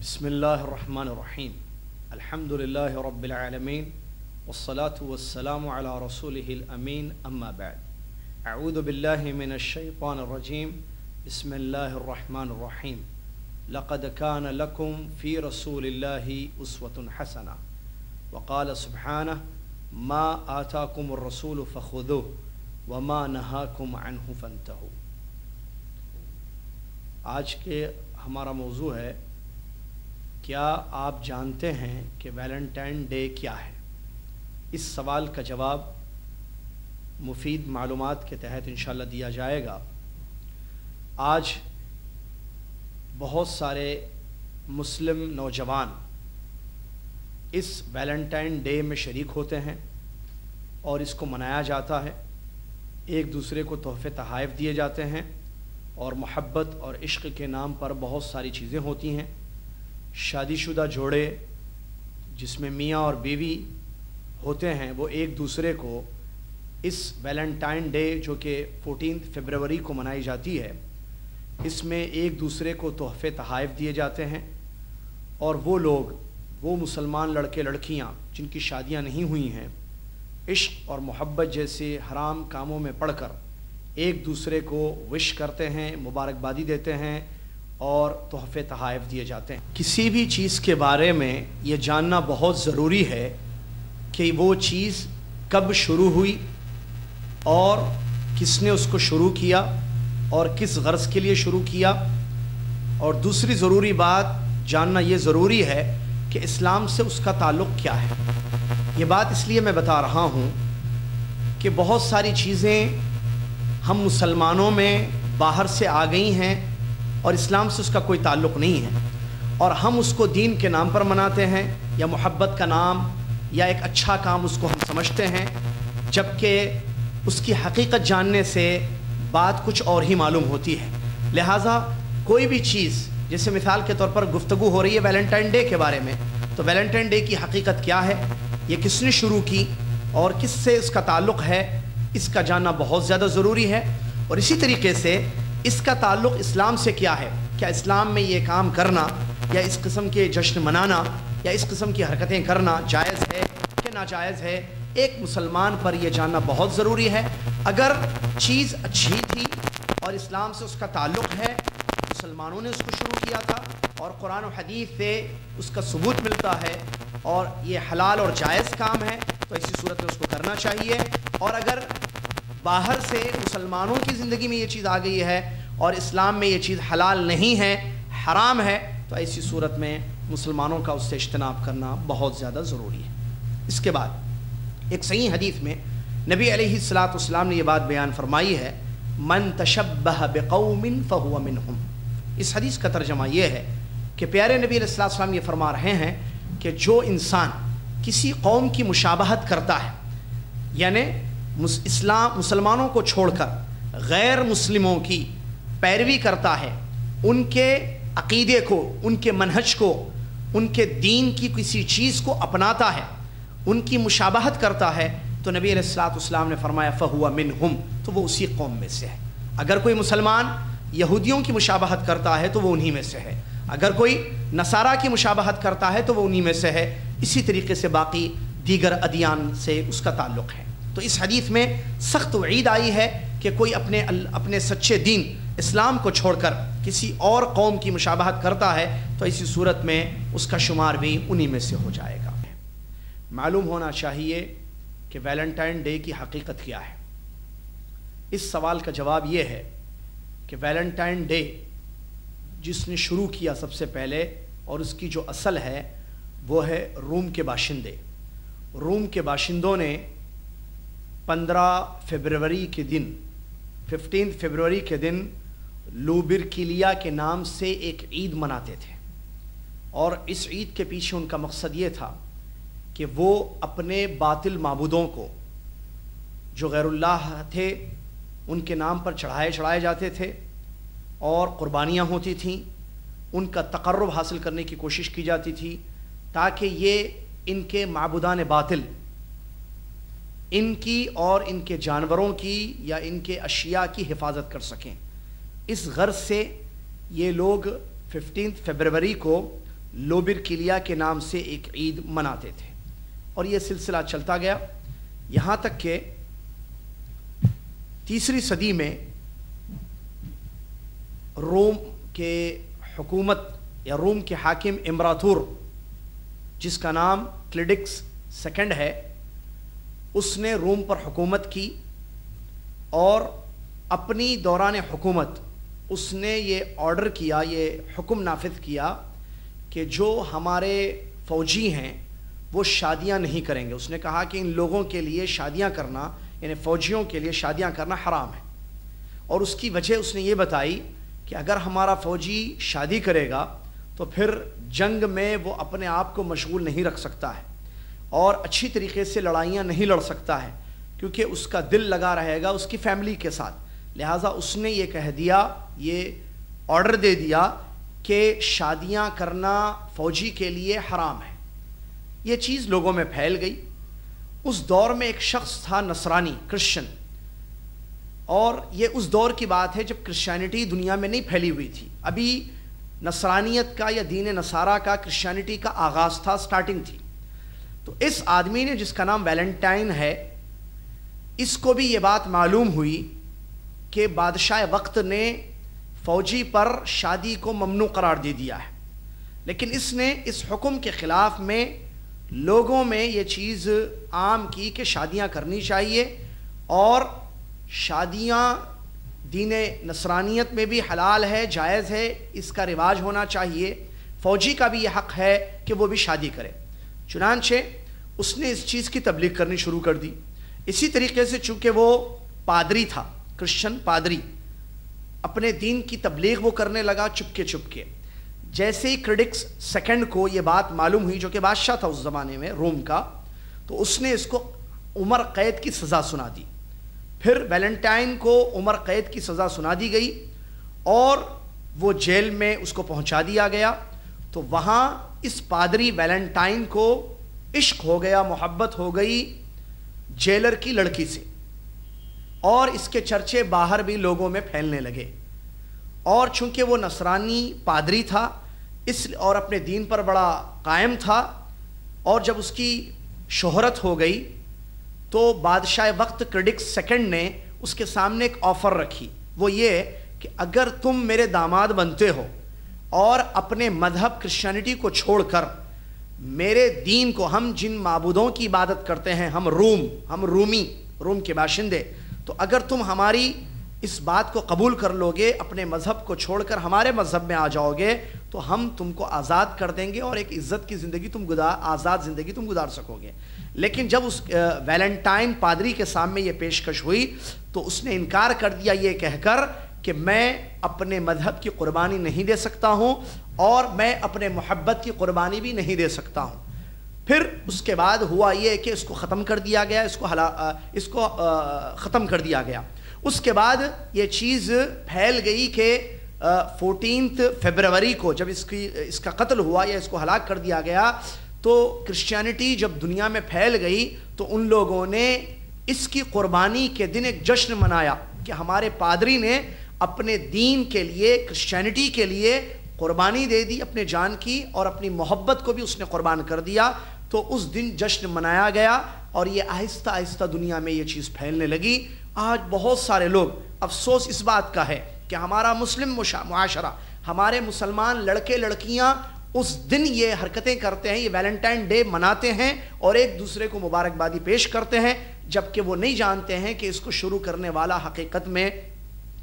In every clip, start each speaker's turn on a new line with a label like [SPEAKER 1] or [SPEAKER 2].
[SPEAKER 1] بسم اللہ الرحمن الرحیم الحمد للہ رب العالمین والصلاة والسلام علی رسولہ الامین اما بعد اعوذ باللہ من الشیطان الرجیم بسم اللہ الرحمن الرحیم لقد کان لکم فی رسول اللہ اسوة حسنہ وقال سبحانہ ما آتاکم الرسول فخذوه وما نہاکم عنہ فانتہوا۔ آج کے ہمارا موضوع ہے کیا آپ جانتے ہیں کہ ویلنٹائن ڈے کیا ہے؟ اس سوال کا جواب مفید معلومات کے تحت انشاءاللہ دیا جائے گا۔ آج بہت سارے مسلم نوجوان اس ویلنٹائن ڈے میں شریک ہوتے ہیں اور اس کو منایا جاتا ہے، ایک دوسرے کو تحفے تحائف دیے جاتے ہیں اور محبت اور عشق کے نام پر بہت ساری چیزیں ہوتی ہیں۔ شادی شدہ جوڑے جس میں میاں اور بیوی ہوتے ہیں وہ ایک دوسرے کو اس ویلنٹائن ڈے جو کہ 14 فروری کو منائی جاتی ہے، اس میں ایک دوسرے کو تحفے تحائف دیے جاتے ہیں، اور وہ لوگ، وہ مسلمان لڑکے لڑکیاں جن کی شادیاں نہیں ہوئی ہیں، عشق اور محبت جیسے حرام کاموں میں پڑھ کر ایک دوسرے کو وش کرتے ہیں، مبارکبادی دیتے ہیں اور تحفے تحائف دیے جاتے ہیں۔ کسی بھی چیز کے بارے میں یہ جاننا بہت ضروری ہے کہ وہ چیز کب شروع ہوئی اور کس نے اس کو شروع کیا اور کس غرض کے لیے شروع کیا، اور دوسری ضروری بات جاننا یہ ضروری ہے کہ اسلام سے اس کا تعلق کیا ہے۔ یہ بات اس لیے میں بتا رہا ہوں کہ بہت ساری چیزیں ہم مسلمانوں میں باہر سے آ گئی ہیں اور اسلام سے اس کا کوئی تعلق نہیں ہے، اور ہم اس کو دین کے نام پر مناتے ہیں یا محبت کا نام یا ایک اچھا کام اس کو ہم سمجھتے ہیں، جبکہ اس کی حقیقت جاننے سے بات کچھ اور ہی معلوم ہوتی ہے۔ لہٰذا کوئی بھی چیز، جیسے مثال کے طور پر گفتگو ہو رہی ہے ویلنٹائن ڈے کے بارے میں، تو ویلنٹائن ڈے کی حقیقت کیا ہے، یہ کس نے شروع کی اور کس سے اس کا تعلق ہے، اس کا جاننا بہت زیادہ ضروری ہے۔ اور اسی طریقے سے اس کا تعلق اسلام سے کیا ہے، کیا اسلام میں یہ کام کرنا یا اس قسم کے جشن منانا یا اس قسم کی حرکتیں کرنا جائز ہے کہ ناجائز ہے، ایک مسلمان پر یہ جاننا بہت ضروری ہے۔ اگر چیز اچھی تھی اور اسلام سے اس کا تعلق ہے، مسلمانوں نے اس کو شروع کیا تھا اور قرآن و حدیث سے اس کا ثبوت ملتا ہے اور یہ حلال اور جائز کام ہے، تو اسی صورت میں اس کو کرنا چاہیے۔ اور اگر باہر سے مسلمانوں کی زندگی میں یہ چیز آ گئی ہے اور اسلام میں یہ چیز حلال نہیں ہے، حرام ہے، تو ایسی صورت میں مسلمانوں کا اس سے اجتناب کرنا بہت زیادہ ضروری ہے۔ اس کے بعد ایک صحیح حدیث میں نبی علیہ الصلاۃ والسلام نے یہ بات بیان فرمائی ہے، من تشبہ بقوم فہو منہم۔ اس حدیث کا ترجمہ یہ ہے کہ پیارے نبی علیہ الصلاۃ والسلام یہ فرما رہے ہیں کہ جو انسان کسی قوم کی مشابہت کرتا ہے، یعنی مسلمانوں کو چھوڑ کر غیر مسلموں کی پیروی کرتا ہے، ان کے عقیدے کو، ان کے منہج کو، ان کے دین کی کسی چیز کو اپناتا ہے، ان کی مشابہت کرتا ہے، تو نبی علیہ الصلوۃ والسلام نے فرمایا فہو منہم، تو وہ اسی قوم میں سے ہے۔ اگر کوئی مسلمان یہودیوں کی مشابہت کرتا ہے تو وہ انہی میں سے ہے، اگر کوئی نصارہ کی مشابہت کرتا ہے تو وہ انہی میں سے ہے، اسی طریقے سے باقی دیگر ادیان سے اس کا تعلق ہے۔ تو اس حدیث میں سخت وعید آئی ہے کہ کوئی اپنے سچے دین اسلام کو چھوڑ کر کسی اور قوم کی مشابہت کرتا ہے تو اسی صورت میں اس کا شمار بھی انہی میں سے ہو جائے گا۔ معلوم ہونا چاہیے کہ ویلنٹائن ڈے کی حقیقت کیا ہے۔ اس سوال کا جواب یہ ہے کہ ویلنٹائن ڈے جس نے شروع کیا سب سے پہلے، اور اس کی جو اصل ہے وہ ہے روم کے باشندے۔ روم کے باشندوں نے 15 فروری کے دن، 15 فروری کے دن لوبرکیلیا کے نام سے ایک عید مناتے تھے، اور اس عید کے پیچھے ان کا مقصد یہ تھا کہ وہ اپنے باطل معبودوں کو، جو غیر اللہ تھے، ان کے نام پر چڑھائے جاتے تھے اور قربانیاں ہوتی تھیں، ان کا تقرب حاصل کرنے کی کوشش کی جاتی تھی تاکہ یہ ان کے معبودان باطل ان کی اور ان کے جانوروں کی یا ان کے اشیاء کی حفاظت کر سکیں۔ اس غرض سے یہ لوگ 15 فروری کو لوبرکیلیا کے نام سے ایک عید مناتے تھے، اور یہ سلسلہ چلتا گیا یہاں تک کہ 3 صدی میں روم کے حکومت یا روم کے حاکم امپراتور جس کا نام کلیڈکس سیکنڈ ہے، اس نے روم پر حکومت کی، اور اپنی دوران حکومت اس نے یہ آرڈر کیا، یہ حکم نافذ کیا کہ جو ہمارے فوجی ہیں وہ شادیاں نہیں کریں گے۔ اس نے کہا کہ ان لوگوں کے لیے شادیاں کرنا، یعنی فوجیوں کے لیے شادیاں کرنا حرام ہے، اور اس کی وجہ اس نے یہ بتائی کہ اگر ہمارا فوجی شادی کرے گا تو پھر جنگ میں وہ اپنے آپ کو مشغول نہیں رکھ سکتا ہے، اور اچھی طریقے سے لڑائیاں نہیں لڑ سکتا ہے، کیونکہ اس کا دل لگا رہے گا اس کی فیملی کے ساتھ۔ لہٰذا اس نے یہ کہہ دیا، یہ آرڈر دے دیا کہ شادیاں کرنا فوجی کے لیے حرام ہے۔ یہ چیز لوگوں میں پھیل گئی۔ اس دور میں ایک شخص تھا نصرانی، کرسچن، اور یہ اس دور کی بات ہے جب کرسچینٹی دنیا میں نہیں پھیلی ہوئی تھی، ابھی نصرانیت کا یا دین نصارہ کا، کرسچینٹی کا آغاز تھا، سٹارٹنگ تھی۔ تو اس آدمی نے جس کا نام ویلنٹائن ہے، اس کو بھی یہ بات معلوم ہوئی کہ بادشاہ وقت نے فوجی پر شادی کو ممنوع قرار دے دیا ہے، لیکن اس نے اس حکم کے خلاف میں لوگوں میں یہ چیز عام کی کہ شادیاں کرنی چاہیے، اور شادیاں دین نصرانیت میں بھی حلال ہے، جائز ہے، اس کا رواج ہونا چاہیے، فوجی کا بھی یہ حق ہے کہ وہ بھی شادی کرے۔ چنانچہ اس نے اس چیز کی تبلیغ کرنی شروع کر دی۔ اسی طریقے سے چونکہ وہ پادری تھا، کرسچن پادری، اپنے دین کی تبلیغ وہ کرنے لگا چپکے چپکے۔ جیسے ہی کلیڈکس سیکنڈ کو یہ بات معلوم ہوئی، جو کہ بادشاہ تھا اس زمانے میں روم کا، تو اس نے اس کو عمر قید کی سزا سنا دی۔ پھر ویلنٹائن کو عمر قید کی سزا سنا دی گئی، اور وہ جیل میں اس کو پہنچا دیا گیا۔ تو وہاں اس پادری ویلنٹائن کو عشق ہو گیا، محبت ہو گئی جیلر کی لڑکی سے، اور اس کے چرچے باہر بھی لوگوں میں پھیلنے لگے۔ اور چونکہ وہ نصرانی پادری تھا اور اپنے دین پر بڑا قائم تھا، اور جب اس کی شہرت ہو گئی تو بادشاہ وقت کلیڈکس سیکنڈ نے اس کے سامنے ایک آفر رکھی، وہ یہ کہ اگر تم میرے داماد بنتے ہو اور اپنے مذہب کرسچینٹی کو چھوڑ کر میرے دین کو، ہم جن معبودوں کی عبادت کرتے ہیں، ہم رومی، روم کے باشندے، تو اگر تم ہماری اس بات کو قبول کر لو گے، اپنے مذہب کو چھوڑ کر ہمارے مذہب میں آ جاؤ گے، تو ہم تم کو آزاد کر دیں گے، اور ایک عزت کی زندگی آزاد زندگی تم گزار سکو گے۔ لیکن جب اس ویلنٹائن پادری کے سامنے یہ پیشکش ہوئی تو اس نے انکار کر دیا، یہ کہہ کر کہ میں اپنے مذہب کی قربانی نہیں دے سکتا ہوں، اور میں اپنے محبت کی قربانی بھی نہیں دے سکتا ہوں۔ پھر اس کے بعد ہوا یہ کہ اس کو ختم کر دیا گیا، اس کو ختم کر دیا گیا۔ اس کے بعد یہ چیز پھیل گئی کہ 14 فروری کو جب اس کا قتل ہوا یا اس کو ہلاک کر دیا گیا، تو کرسچینٹی جب دنیا میں پھیل گئی تو ان لوگوں نے اس کی قربانی کے دن ایک جشن منایا کہ ہمارے پادری نے اپنے دین کے لیے، کرسچینٹی کے لیے قربانی دے دی اپنے جان کی، اور اپنی محبت کو بھی اس نے قربان کر دیا۔ تو اس دن جشن منایا گیا، اور یہ آہستہ آہستہ دنیا میں یہ چیز پھیلنے لگی۔ آج بہت سارے لوگ، افسوس اس بات کا ہے کہ ہمارا مسلم معاشرہ، ہمارے مسلمان لڑکے لڑکیاں اس دن یہ حرکتیں کرتے ہیں، یہ ویلنٹائن ڈے مناتے ہیں اور ایک دوسرے کو مبارکبادی پیش کرتے ہیں، جبکہ وہ نہیں جانتے ہیں کہ اس کو شروع کرنے والا حقیقت میں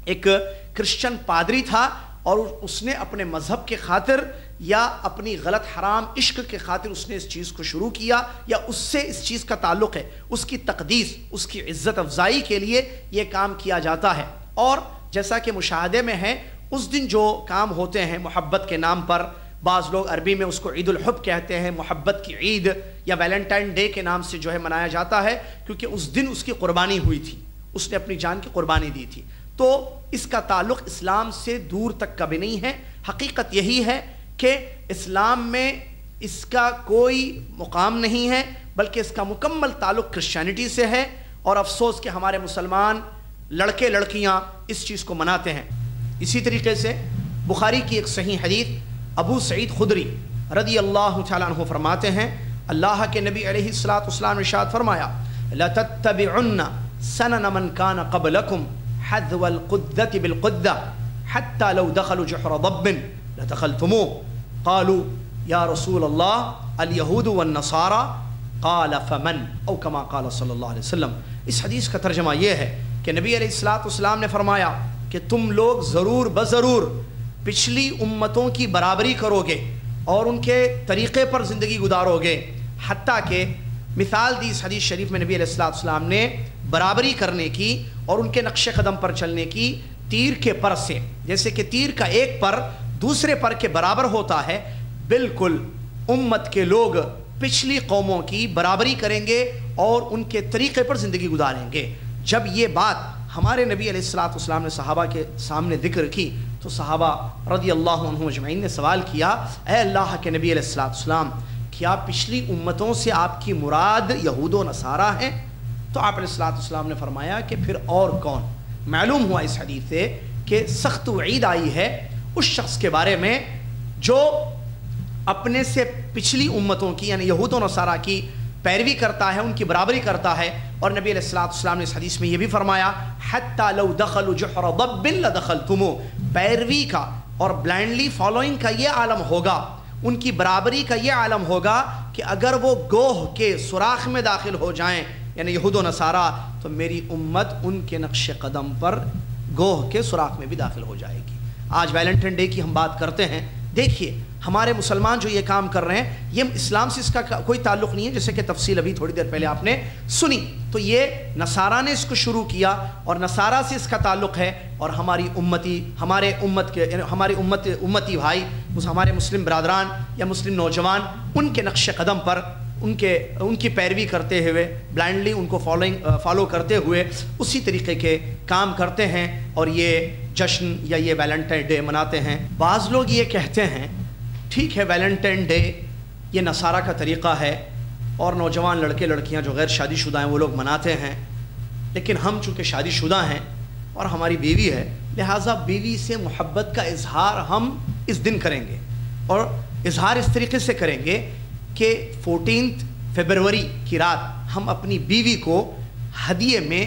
[SPEAKER 1] ایک کرسچن پادری تھا، اور اس نے اپنے مذہب کے خاطر یا اپنی غلط حرام عشق کے خاطر اس نے اس چیز کو شروع کیا، یا اس سے اس چیز کا تعلق ہے، اس کی تقدیس، اس کی عزت افزائی کے لیے یہ کام کیا جاتا ہے۔ اور جیسا کہ مشاہدے میں ہے، اس دن جو کام ہوتے ہیں محبت کے نام پر، بعض لوگ عربی میں اس کو عید الحب کہتے ہیں، محبت کی عید، یا ویلنٹائن ڈے کے نام سے جو ہے منایا جاتا ہے، کیونکہ اس دن اس کی قربانی ہوئی تھی، اس نے اپنی جان کی قربانی دی تھی۔ تو اس کا تعلق اسلام سے دور تک کا بھی نہیں ہے۔ حقیقت یہی ہے کہ اسلام میں اس کا کوئی مقام نہیں ہے، بلکہ اس کا مکمل تعلق کرسچینٹی سے ہے، اور افسوس کہ ہمارے مسلمان لڑکے لڑکیاں اس چیز کو مناتے ہیں۔ اسی طریقے سے بخاری کی ایک صحیح حدیث، ابو سعید خدری رضی اللہ تعالیٰ عنہ فرماتے ہیں اللہ کے نبی علیہ الصلوۃ والسلام نے ارشاد فرمایا لَتَتَّبِعُنَّ سَنَنَ مَنْ كَانَ قَبْلَكُمْ حَذْوَ الْقُدَّةِ بِالْقُدَّةِ حَتَّى لَوْ دَخَلُوا جُحْرَ ضَبٍّ لَدَخَلْتُمُوهُ قالوا یا رسول اللہ اليہود والنصارى قال فمن او کما قال صلی اللہ علیہ وسلم۔ اس حدیث کا ترجمہ یہ ہے کہ نبی علیہ الصلوۃ والسلام نے فرمایا کہ تم لوگ ضرور بضرور پچھلی امتوں کی برابری کرو گے اور ان کے طریقے پر زندگی گزارو گے، حتیٰ کہ مثال دی اس حدیث شریف میں نبی علیہ الصلوۃ والسلام نے برابری کرنے کی اور ان کے نقش قدم پر چلنے کی تیر کے پر سے، جیسے کہ تیر کا ایک پر دوسرے پر کے برابر ہوتا ہے، بالکل امت کے لوگ پچھلی قوموں کی برابری کریں گے اور ان کے طریقے پر زندگی گزاریں گے۔ جب یہ بات ہمارے نبی علیہ الصلوۃ والسلام نے صحابہ کے سامنے ذکر کی تو صحابہ رضی اللہ عنہم اجمعین نے سوال کیا، اے اللہ کے نبی علیہ الصلوۃ والسلام، کیا پچھلی امتوں سے آپ کی مراد یہود و نصارہ ہیں؟ تو آپ علیہ الصلوۃ والسلام نے فرمایا کہ پھر اور کون؟ معلوم ہوا اس حدیث سے کہ سخت وعید آئی ہے اس شخص کے بارے میں جو اپنے سے پچھلی امتوں کی یعنی یہود و نصارہ کی پیروی کرتا ہے، ان کی برابری کرتا ہے۔ اور نبی علیہ الصلوۃ والسلام نے اس حدیث میں یہ بھی فرمایا حتی لو دخلوا جحر ضب لدخلتموه، پیروی کا اور بلائنڈلی فالوئنگ کا یہ عالم ہوگا، ان کی برابری کا یہ عالم ہوگا کہ اگر وہ گوہ کے سوراخ میں داخل ہو جائیں یعنی یہود و نصارہ، تو میری امت ان کے نقش قدم پر گوہ کے سوراخ میں بھی داخل ہو جائے گی۔ آج ویلنٹائن ڈے کی ہم بات کرتے ہیں، دیکھیے ہمارے مسلمان جو یہ کام کر رہے ہیں یہ اسلام سے اس کا کوئی تعلق نہیں ہے، جیسے کہ تفصیل ابھی تھوڑی دیر پہلے آپ نے سنی۔ تو یہ نصارہ نے اس کو شروع کیا اور نصارہ سے اس کا تعلق ہے، اور ہماری امتی بھائی، ہمارے مسلم برادران یا مسلم نوجوان ان کے نقش قدم پر ان کی پیروی کرتے ہوئے بلائنڈلی ان کو فالو کرتے ہوئے اسی طریقے کے کام کرتے ہیں اور یہ جشن یا یہ ویلنٹائن ڈے مناتے ہیں۔ بعض لوگ یہ کہتے ہیں ٹھیک ہے ویلنٹائن ڈے یہ نصارہ کا طریقہ ہے اور نوجوان لڑکے لڑکیاں جو غیر شادی شدہ ہیں وہ لوگ مناتے ہیں، لیکن ہم چونکہ شادی شدہ ہیں اور ہماری بیوی ہے لہٰذا بیوی سے محبت کا اظہار ہم اس دن کریں گے، اور اظہار اس طریقے سے کریں گے کہ 14 فروری کی رات ہم اپنی بیوی کو ہدیے میں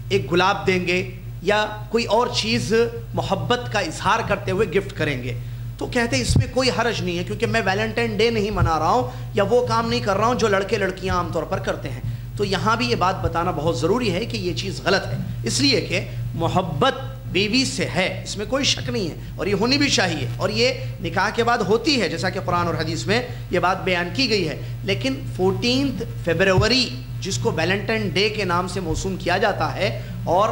[SPEAKER 1] ایک گلاب دیں گے یا کوئی اور چیز محبت کا اظہار کرتے ہوئے گفٹ کریں گے۔ تو کہتے ہیں اس میں کوئی حرج نہیں ہے کیونکہ میں ویلنٹائن ڈے نہیں منا رہا ہوں یا وہ کام نہیں کر رہا ہوں جو لڑکے لڑکیاں عام طور پر کرتے ہیں۔ تو یہاں بھی یہ بات بتانا بہت ضروری ہے کہ یہ چیز غلط ہے، اس لیے کہ محبت بیوی سے ہے، اس میں کوئی شک نہیں ہے اور یہ ہونی بھی چاہیے، اور یہ نکاح کے بعد ہوتی ہے جیسا کہ قرآن اور حدیث میں یہ بات بیان کی گئی ہے۔ لیکن 14 فروری جس کو ویلنٹائن ڈے کے نام سے موسوم کیا جاتا ہے اور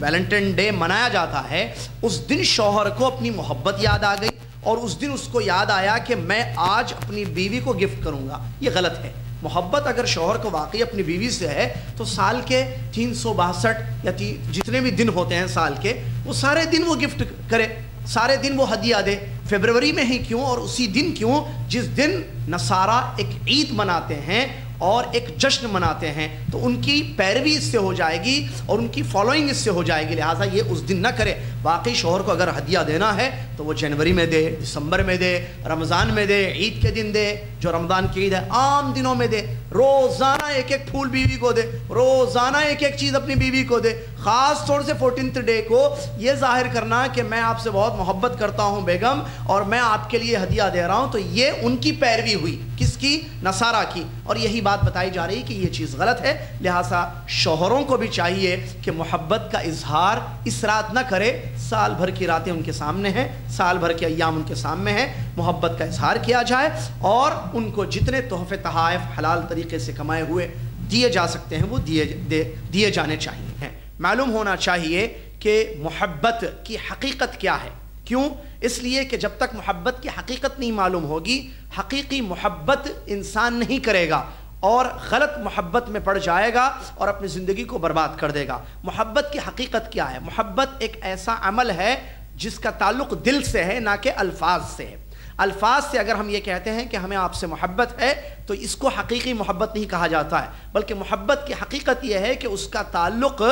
[SPEAKER 1] ویلنٹائن ڈے منایا جاتا ہے، اس دن شوہر کو اپنی محبت یاد آ گئی اور اس دن اس کو یاد آیا کہ میں آج اپنی بیوی کو گفٹ کروں گا۔ یہ غلط ہے۔ محبت اگر شوہر کو واقعی اپنی بیوی سے ہے تو سال کے 362 یا جتنے بھی دن ہوتے ہیں سال کے، وہ سارے دن وہ گفٹ کرے، سارے دن وہ ہدیہ دے۔ فروری میں ہی کیوں اور اسی دن کیوں جس دن نصارہ ایک عید مناتے ہیں اور ایک جشن مناتے ہیں، تو ان کی پیروی اس سے ہو جائے گی اور ان کی فالوئنگ اس سے ہو جائے گی، لہٰذا یہ اس دن نہ کرے۔ واقعی شوہر کو اگر ہدیہ دینا ہے تو وہ جنوری میں دے، دسمبر میں دے، رمضان میں دے، عید کے دن دے، جو رمضان کی عید ہے عام دنوں میں دے، روزانہ ایک ایک پھول بیوی کو دے، روزانہ ایک ایک چیز اپنی بیوی کو دے۔ خاص طور سے 14 ڈے کو یہ ظاہر کرنا کہ میں آپ سے بہت محبت کرتا ہوں بیگم اور میں آپ کے لیے ہدیہ دے رہا ہوں، تو یہ ان کی پیروی ہوئی، کس کی؟ نصارہ کی، اور یہی بات بتائی جا رہی کہ یہ چیز غلط ہے۔ لہٰذا شوہروں کو بھی چاہیے کہ محبت کا اظہار اس رات نہ کرے، سال بھر کی راتیں ان کے سامنے ہیں، سال بھر کے ایام ان کے سامنے ہیں، محبت کا اظہار کیا جائے اور ان کو جتنے تحفے تحائف حلال طریقے سے کمائے ہوئے دیے جا سکتے ہیں وہ دیے جانے چاہیے۔ معلوم ہونا چاہیے کہ محبت کی حقیقت کیا ہے۔ کیوں؟ اس لیے کہ جب تک محبت کی حقیقت نہیں معلوم ہوگی، حقیقی محبت انسان نہیں کرے گا اور غلط محبت میں پڑ جائے گا اور اپنی زندگی کو برباد کر دے گا۔ محبت کی حقیقت کیا ہے؟ محبت ایک ایسا عمل ہے جس کا تعلق دل سے ہے، نہ کہ الفاظ سے ہے۔ الفاظ سے اگر ہم یہ کہتے ہیں کہ ہمیں آپ سے محبت ہے تو اس کو حقیقی محبت نہیں کہا جاتا ہے، بلکہ محبت کی حقیقت یہ ہے کہ اس کا تعلق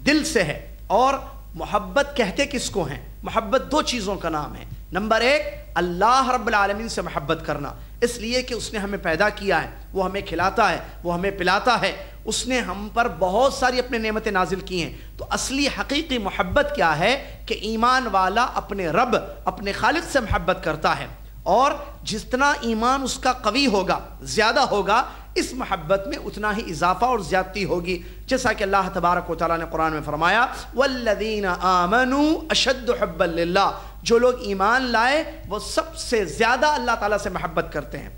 [SPEAKER 1] دل سے ہے۔ اور محبت کہتے کس کو ہیں؟ محبت دو چیزوں کا نام ہے، نمبر 1 اللہ رب العالمین سے محبت کرنا، اس لیے کہ اس نے ہمیں پیدا کیا ہے، وہ ہمیں کھلاتا ہے، وہ ہمیں پلاتا ہے، اس نے ہم پر بہت ساری اپنے نعمتیں نازل کی ہیں۔ تو اصلی حقیقی محبت کیا ہے کہ ایمان والا اپنے رب، اپنے خالق سے محبت کرتا ہے، اور جتنا ایمان اس کا قوی ہوگا، زیادہ ہوگا، اس محبت میں اتنا ہی اضافہ اور زیادتی ہوگی، جیسا کہ اللہ تبارک و تعالیٰ نے قرآن میں فرمایا والذین آمنوا اشد حبا للہ، جو لوگ ایمان لائے وہ سب سے زیادہ اللہ تعالیٰ سے محبت کرتے ہیں۔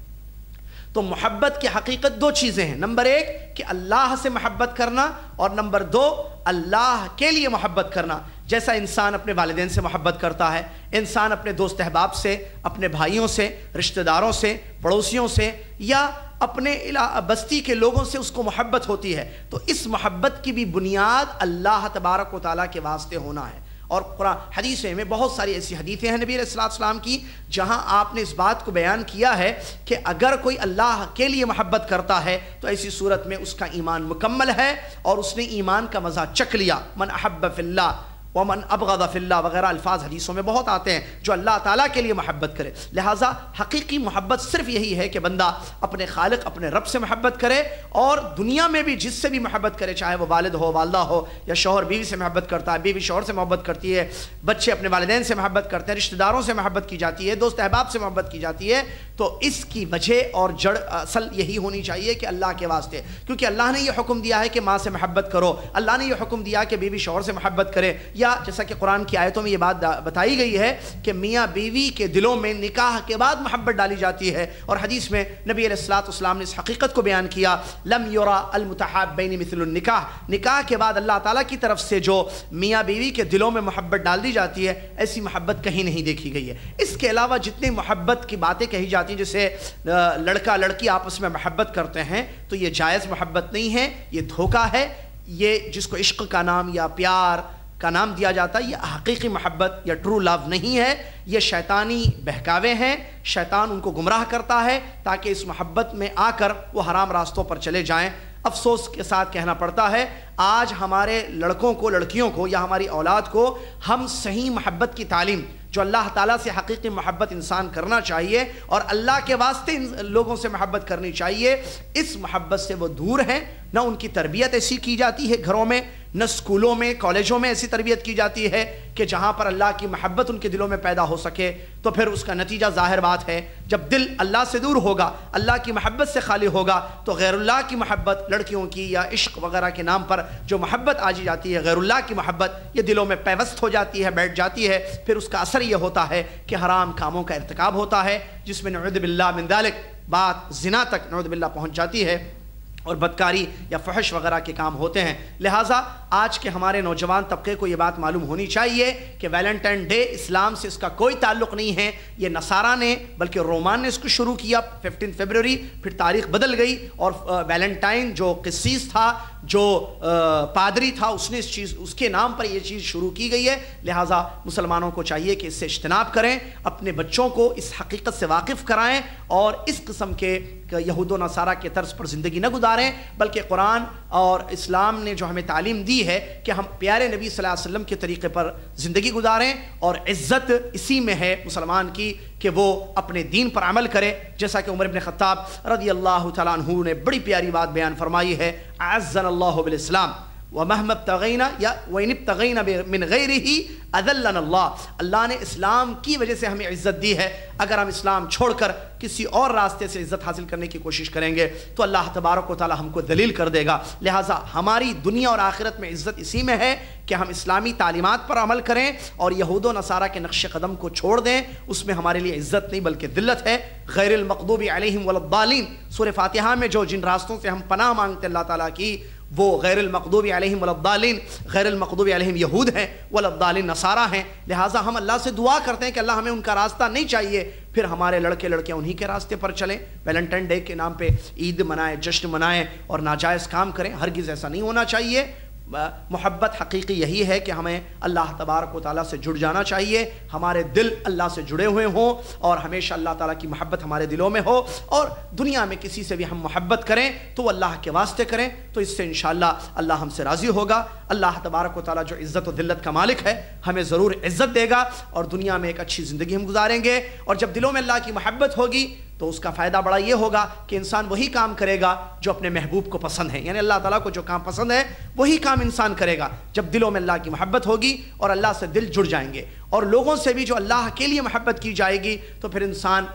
[SPEAKER 1] تو محبت کی حقیقت 2 چیزیں ہیں، نمبر 1 کہ اللہ سے محبت کرنا، اور نمبر 2 اللہ کے لیے محبت کرنا۔ جیسا انسان اپنے والدین سے محبت کرتا ہے، انسان اپنے دوست احباب سے، اپنے بھائیوں سے، رشتہ داروں سے، پڑوسیوں سے، یا اپنے بستی کے لوگوں سے اس کو محبت ہوتی ہے، تو اس محبت کی بھی بنیاد اللہ تبارک و تعالیٰ کے واسطے ہونا ہے۔ اور قرآن حدیث میں بہت ساری ایسی حدیثیں ہیں نبی علیہ السلام کی جہاں آپ نے اس بات کو بیان کیا ہے کہ اگر کوئی اللہ کے لیے محبت کرتا ہے تو ایسی صورت میں اس کا ایمان مکمل ہے اور اس نے ایمان کا مزہ چکھ لیا۔ من احب فی اللہ ومن ابغض فی اللہ وغیرہ الفاظ حدیثوں میں بہت آتے ہیں، جو اللہ تعالیٰ کے لیے محبت کرے۔ لہٰذا حقیقی محبت صرف یہی ہے کہ بندہ اپنے خالق، اپنے رب سے محبت کرے، اور دنیا میں بھی جس سے بھی محبت کرے، چاہے وہ والد ہو، والدہ ہو، یا شوہر بیوی سے محبت کرتا ہے، بیوی شوہر سے محبت کرتی ہے، بچے اپنے والدین سے محبت کرتے ہیں، رشتہ داروں سے محبت کی جاتی ہے، دوست احباب سے محبت کی جاتی ہے، تو اس کی وجہ اور جڑ اصل یہی ہونی چاہیے کہ اللہ کے واسطے، کیونکہ اللہ نے یہ حکم دیا ہے کہ ماں سے محبت کرو، اللہ نے یہ حکم دیا کہ بیوی شوہر سے محبت کرے، یا جیسا کہ قرآن کی آیتوں میں یہ بات بتائی گئی ہے کہ میاں بیوی کے دلوں میں نکاح کے بعد محبت ڈالی جاتی ہے، اور حدیث میں نبی علیہ السلام نے اس حقیقت کو بیان کیا، لم یرا المتحابین مثل النکاح، نکاح کے بعد اللہ تعالیٰ کی طرف سے جو میاں بیوی کے دلوں میں محبت ڈال دی جاتی ہے، ایسی محبت کہیں نہیں دیکھی گئی ہے۔ اس کے علاوہ جتنی محبت کی باتیں کہی جاتی ہیں، جیسے لڑکا لڑکی آپس میں محبت کرتے ہیں، تو یہ جائز محبت نہیں ہے، یہ دھوکہ ہے، یہ جس کو عشق کا نام یا پیار کا نام دیا جاتا ہے، یہ حقیقی محبت یا ٹرو لو نہیں ہے، یہ شیطانی بہکاوے ہیں، شیطان ان کو گمراہ کرتا ہے تاکہ اس محبت میں آ کر وہ حرام راستوں پر چلے جائیں۔ افسوس کے ساتھ کہنا پڑتا ہے آج ہمارے لڑکوں کو، لڑکیوں کو، یا ہماری اولاد کو ہم صحیح محبت کی تعلیم، جو اللہ تعالیٰ سے حقیقی محبت انسان کرنا چاہیے اور اللہ کے واسطے ان لوگوں سے محبت کرنی چاہیے، اس محبت سے وہ دور ہیں۔ نہ ان کی تربیت ایسی کی جاتی ہے گھروں میں، نہ اسکولوں میں، کالجوں میں ایسی تربیت کی جاتی ہے کہ جہاں پر اللہ کی محبت ان کے دلوں میں پیدا ہو سکے، تو پھر اس کا نتیجہ ظاہر بات ہے، جب دل اللہ سے دور ہوگا، اللہ کی محبت سے خالی ہوگا، تو غیر اللہ کی محبت، لڑکیوں کی یا عشق وغیرہ کے نام پر جو محبت آجی جاتی ہے، غیر اللہ کی محبت، یہ دلوں میں پیوست ہو جاتی ہے، بیٹھ جاتی ہے، پھر اس کا اثر یہ ہوتا ہے کہ حرام کاموں کا ارتکاب ہوتا ہے، جس میں نعوذ باللہ من ذالک بات زنا تک نعوذ باللہ پہنچ جاتی ہے، اور بدکاری یا فحش وغیرہ کے کام ہوتے ہیں۔ لہٰذا آج کے ہمارے نوجوان طبقے کو یہ بات معلوم ہونی چاہیے کہ ویلنٹائن ڈے اسلام سے اس کا کوئی تعلق نہیں ہے، یہ نصارہ نے بلکہ رومان نے اس کو شروع کیا 15 فروری، پھر تاریخ بدل گئی، اور ویلنٹائن جو قسیس تھا، جو پادری تھا، اس نے اس کے نام پر یہ چیز شروع کی گئی ہے۔ لہٰذا مسلمانوں کو چاہیے کہ اس سے اجتناب کریں، اپنے بچوں کو اس حقیقت سے واقف کرائیں، اور اس قسم کے یہود و نصارہ کے طرز پر زندگی نہ گزاریں، بلکہ قرآن اور اسلام نے جو ہمیں تعلیم دی ہے کہ ہم پیارے نبی صلی اللہ علیہ وسلم کے طریقے پر زندگی گزاریں، اور عزت اسی میں ہے مسلمان کی کہ وہ اپنے دین پر عمل کرے، جیسا کہ عمر بن خطاب رضی اللہ تعالیٰ عنہ نے بڑی پیاری بات بیان فرمائی ہے، اعزنا اللہ بالاسلام ومهما ابتغینا یا وَإِنِ ابتغینا من غیرہ اذلنا اللہ، اللہ نے اسلام کی وجہ سے ہمیں عزت دی ہے، اگر ہم اسلام چھوڑ کر کسی اور راستے سے عزت حاصل کرنے کی کوشش کریں گے تو اللہ تبارک و تعالی ہم کو ذلیل کر دے گا۔ لہٰذا ہماری دنیا اور آخرت میں عزت اسی میں ہے کہ ہم اسلامی تعلیمات پر عمل کریں اور یہود و نصارہ کے نقش قدم کو چھوڑ دیں، اس میں ہمارے لیے عزت نہیں بلکہ ذلت ہے۔ غیر المغضوب علیہم ولا الضالین، سورہ فاتحہ میں جن راستوں سے ہم پناہ مانگتے اللہ تعالیٰ کی، وہ غیر المغضوب علیہم ولا الضالین، غیر المغضوب علیہم یہود ہیں، ولا الضالین نصارہ ہیں۔ لہٰذا ہم اللہ سے دعا کرتے ہیں کہ اللہ ہمیں ان کا راستہ نہیں چاہیے، پھر ہمارے لڑکے لڑکیاں انہی کے راستے پر چلیں، ویلنٹائن ڈے کے نام پہ عید منائیں، جشن منائیں اور ناجائز کام کریں، ہرگز ایسا نہیں ہونا چاہیے۔ محبت حقیقی یہی ہے کہ ہمیں اللہ تبارک و تعالیٰ سے جڑ جانا چاہیے، ہمارے دل اللہ سے جڑے ہوئے ہوں اور ہمیشہ اللہ تعالیٰ کی محبت ہمارے دلوں میں ہو، اور دنیا میں کسی سے بھی ہم محبت کریں تو اللہ کے واسطے کریں، تو اس سے انشاءاللہ اللہ ہم سے راضی ہوگا۔ اللہ تبارک و تعالیٰ جو عزت و ذلت کا مالک ہے ہمیں ضرور عزت دے گا اور دنیا میں ایک اچھی زندگی ہم گزاریں گے، اور جب دلوں میں اللہ کی محبت ہوگی تو اس کا فائدہ بڑا یہ ہوگا کہ انسان وہی کام کرے گا جو اپنے محبوب کو پسند ہے، یعنی اللہ تعالیٰ کو جو کام پسند ہے وہی کام انسان کرے گا جب دلوں میں اللہ کی محبت ہوگی اور اللہ سے دل جڑ جائیں گے، اور لوگوں سے بھی جو اللہ کے لیے محبت کی جائے گی تو پھر انسان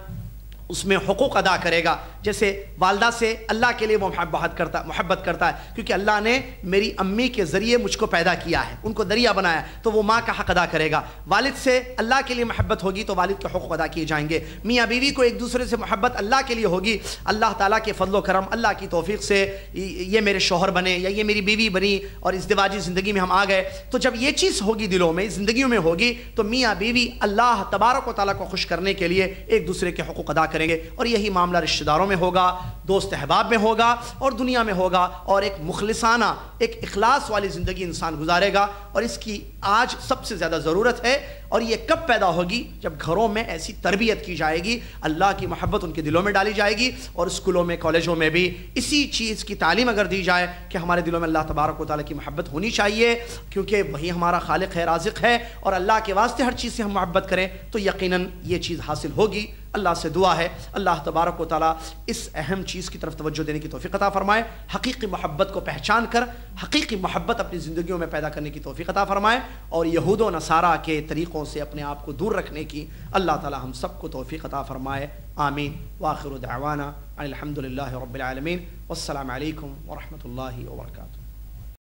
[SPEAKER 1] اس میں حقوق ادا کرے گا۔ جیسے والدہ سے اللہ کے لیے وہ محبت کرتا ہے کیونکہ اللہ نے میری امی کے ذریعے مجھ کو پیدا کیا ہے، ان کو ذریعہ بنایا ہے، تو وہ ماں کا حق ادا کرے گا۔ والد سے اللہ کے لیے محبت ہوگی تو والد کے حقوق ادا کیے جائیں گے۔ میاں بیوی کو ایک دوسرے سے محبت اللہ کے لیے ہوگی، اللہ تعالیٰ کے فضل و کرم، اللہ کی توفیق سے یہ میرے شوہر بنے یا یہ میری بیوی بنی اور ازدواجی زندگی میں ہم آ گئے، تو جب یہ چیز ہوگی دلوں میں، زندگیوں میں ہوگی، تو میاں بیوی اللہ تبارک و تعالیٰ کو خوش کرنے کے لیے ایک دوسرے کے حقوق ادا کریں گے، اور یہی معاملہ رشتہ داروں میں ہوگا، دوست احباب میں ہوگا اور دنیا میں ہوگا، اور ایک مخلصانہ ایک اخلاص والی زندگی انسان گزارے گا، اور اس کی آج سب سے زیادہ ضرورت ہے۔ اور یہ کب پیدا ہوگی؟ جب گھروں میں ایسی تربیت کی جائے گی، اللہ کی محبت ان کے دلوں میں ڈالی جائے گی، اور اسکولوں میں کالجوں میں بھی اسی چیز کی تعلیم اگر دی جائے کہ ہمارے دلوں میں اللہ تبارک و تعالیٰ کی محبت ہونی چاہیے، کیونکہ وہی ہمارا خالق ہے، رازق ہے، اور اللہ کے واسطے ہر چیز سے ہم محبت کریں تو یقیناً یہ چیز حاصل ہوگی۔ اللہ سے دعا ہے اللہ تبارک و تعالیٰ اس اہم چیز کی طرف توجہ دینے کی توفیق عطا فرمائے، حقیقی محبت کو پہچان کر حقیقی محبت اپنی زندگیوں میں پیدا کرنے کی توفیق عطا فرمائے، اور یہود و نصارہ کے طریقوں سے اپنے آپ کو دور رکھنے کی اللہ تعالیٰ ہم سب کو توفیق عطا فرمائے، آمین۔ وآخر دعوانا الحمد للہ رب العالمین، والسلام علیکم ورحمۃ اللہ وبرکاتہ۔